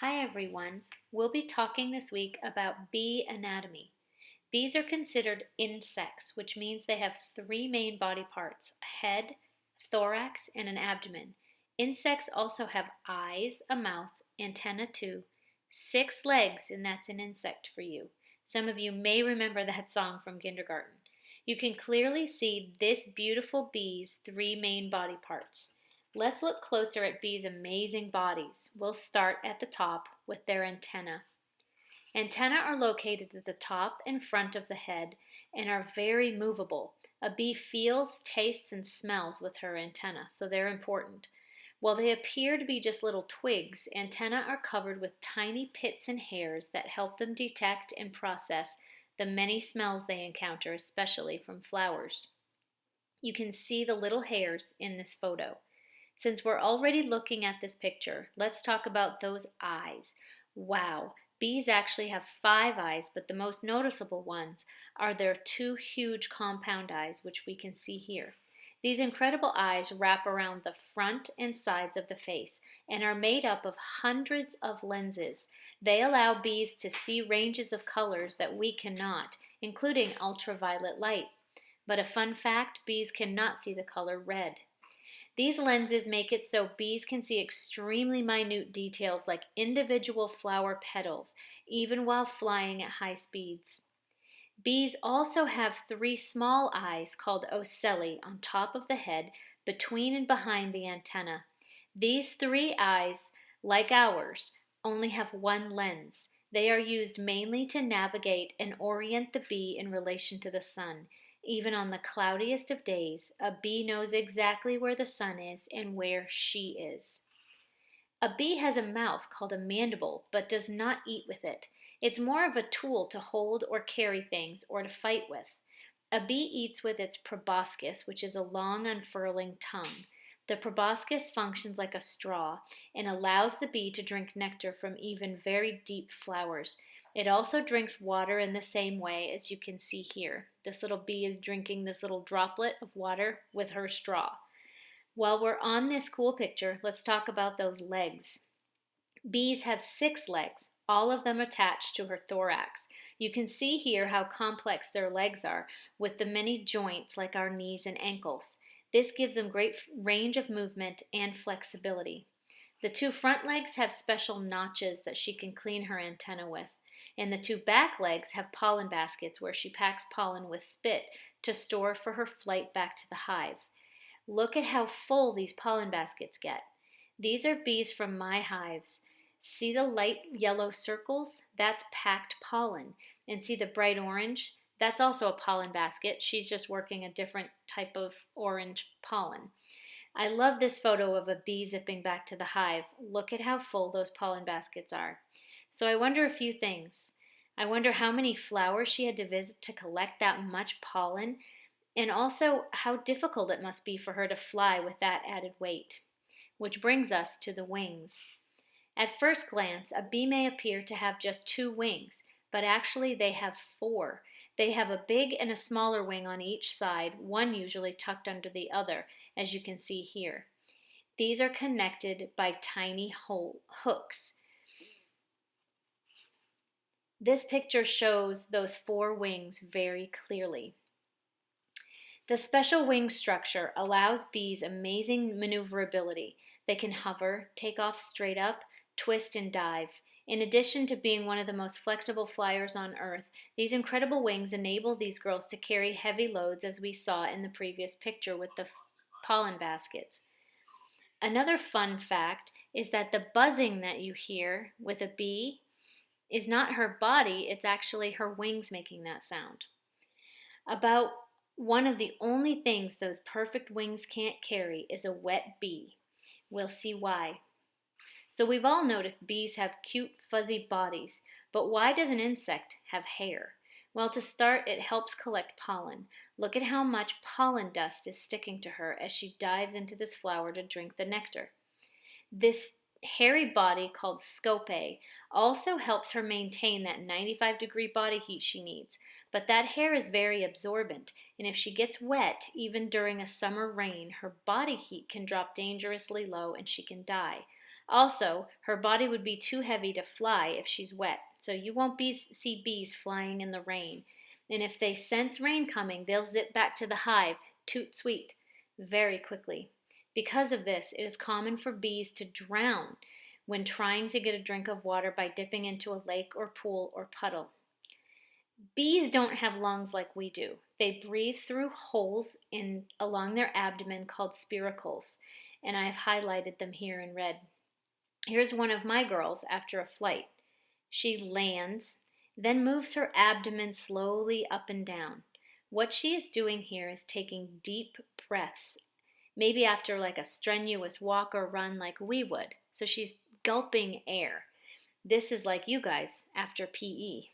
Hi everyone. We'll be talking this week about bee anatomy. Bees are considered insects, which means they have three main body parts: a head, thorax, and an abdomen. Insects also have eyes, a mouth, antenna too, six legs, and that's an insect for you. Some of you may remember that song from kindergarten. You can clearly see this beautiful bee's three main body parts. Let's look closer at bees' amazing bodies. We'll start at the top with their antennae. Antennae are located at the top and front of the head and are very movable. A bee feels, tastes, and smells with her antennae, so they're important. While they appear to be just little twigs, antennae are covered with tiny pits and hairs that help them detect and process the many smells they encounter, especially from flowers. You can see the little hairs in this photo. Since we're already looking at this picture, let's talk about those eyes. Wow, bees actually have 5 eyes, but the most noticeable ones are their two huge compound eyes, which we can see here. These incredible eyes wrap around the front and sides of the face and are made up of hundreds of lenses. They allow bees to see ranges of colors that we cannot, including ultraviolet light. But a fun fact, bees cannot see the color red. These lenses make it so bees can see extremely minute details like individual flower petals, even while flying at high speeds. Bees also have three small eyes called ocelli on top of the head, between and behind the antenna. These three eyes, like ours, only have one lens. They are used mainly to navigate and orient the bee in relation to the sun. Even on the cloudiest of days, a bee knows exactly where the sun is and where she is. A bee has a mouth called a mandible, but does not eat with it. It's more of a tool to hold or carry things or to fight with. A bee eats with its proboscis, which is a long unfurling tongue. The proboscis functions like a straw and allows the bee to drink nectar from even very deep flowers. It also drinks water in the same way, as you can see here. This little bee is drinking this little droplet of water with her straw. While we're on this cool picture, let's talk about those legs. Bees have 6 legs, all of them attached to her thorax. You can see here how complex their legs are, with the many joints like our knees and ankles. This gives them great range of movement and flexibility. The 2 front legs have special notches that she can clean her antenna with, and the 2 back legs have pollen baskets where she packs pollen with spit to store for her flight back to the hive. Look at how full these pollen baskets get. These are bees from my hives. See the light yellow circles? That's packed pollen. And see the bright orange? That's also a pollen basket. She's just working a different type of orange pollen. I love this photo of a bee zipping back to the hive. Look at how full those pollen baskets are. So I wonder a few things. I wonder how many flowers she had to visit to collect that much pollen, and also how difficult it must be for her to fly with that added weight. Which brings us to the wings. At first glance, a bee may appear to have just 2 wings, but actually they have 4. They have a big and a smaller wing on each side, one usually tucked under the other, as you can see here. These are connected by tiny hooks. This picture shows those 4 wings very clearly. The special wing structure allows bees amazing maneuverability. They can hover, take off straight up, twist, and dive. In addition to being one of the most flexible flyers on Earth, these incredible wings enable these girls to carry heavy loads, as we saw in the previous picture with the pollen baskets. Another fun fact is that the buzzing that you hear with a bee is not her body, it's actually her wings making that sound. About one of the only things those perfect wings can't carry is a wet bee. We'll see why. So we've all noticed bees have cute fuzzy bodies, but why does an insect have hair? Well, to start, it helps collect pollen. Look at how much pollen dust is sticking to her as she dives into this flower to drink the nectar. This hairy body, called scopae, also helps her maintain that 95-degree body heat she needs. But that hair is very absorbent, and if she gets wet, even during a summer rain, her body heat can drop dangerously low and she can die. Also, her body would be too heavy to fly if she's wet, so you won't see bees flying in the rain. And if they sense rain coming, they'll zip back to the hive, toot sweet, very quickly. Because of this, it is common for bees to drown when trying to get a drink of water by dipping into a lake or pool or puddle. Bees don't have lungs like we do. They breathe through holes along their abdomen called spiracles, and I have highlighted them here in red. Here's one of my girls after a flight. She lands, then moves her abdomen slowly up and down. What she is doing here is taking deep breaths, maybe after like a strenuous walk or run like we would. So she's gulping air. This is like you guys after PE.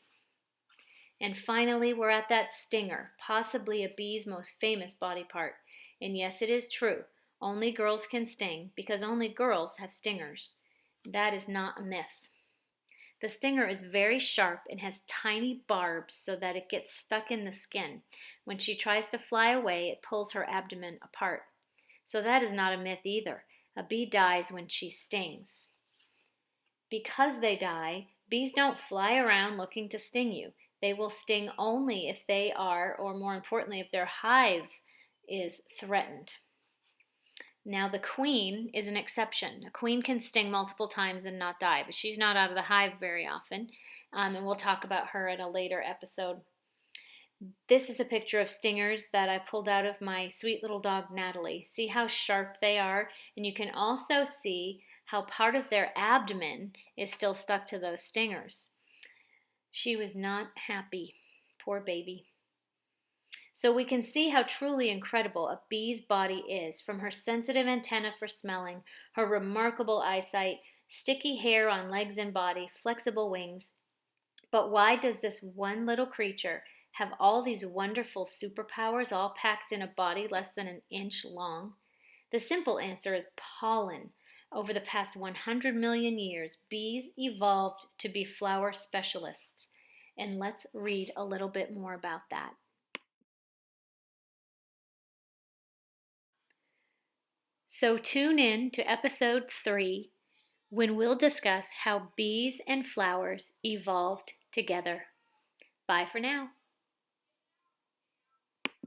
And finally, we're at that stinger, possibly a bee's most famous body part. And yes, it is true. Only girls can sting because only girls have stingers. That is not a myth. The stinger is very sharp and has tiny barbs so that it gets stuck in the skin. When she tries to fly away, it pulls her abdomen apart. So that is not a myth either. A bee dies when she stings. Because they die, bees don't fly around looking to sting you. They will sting only if they are, or more importantly, if their hive is threatened. Now, the queen is an exception. A queen can sting multiple times and not die, but she's not out of the hive very often, and we'll talk about her in a later episode. This is a picture of stingers that I pulled out of my sweet little dog, Natalie. See how sharp they are? And you can also see how part of their abdomen is still stuck to those stingers. She was not happy. Poor baby. So we can see how truly incredible a bee's body is, from her sensitive antenna for smelling, her remarkable eyesight, sticky hair on legs and body, flexible wings. But why does this one little creature have all these wonderful superpowers all packed in a body less than an inch long? The simple answer is pollen. Over the past 100 million years, bees evolved to be flower specialists. And let's read a little bit more about that. So tune in to episode 3 when we'll discuss how bees and flowers evolved together. Bye for now.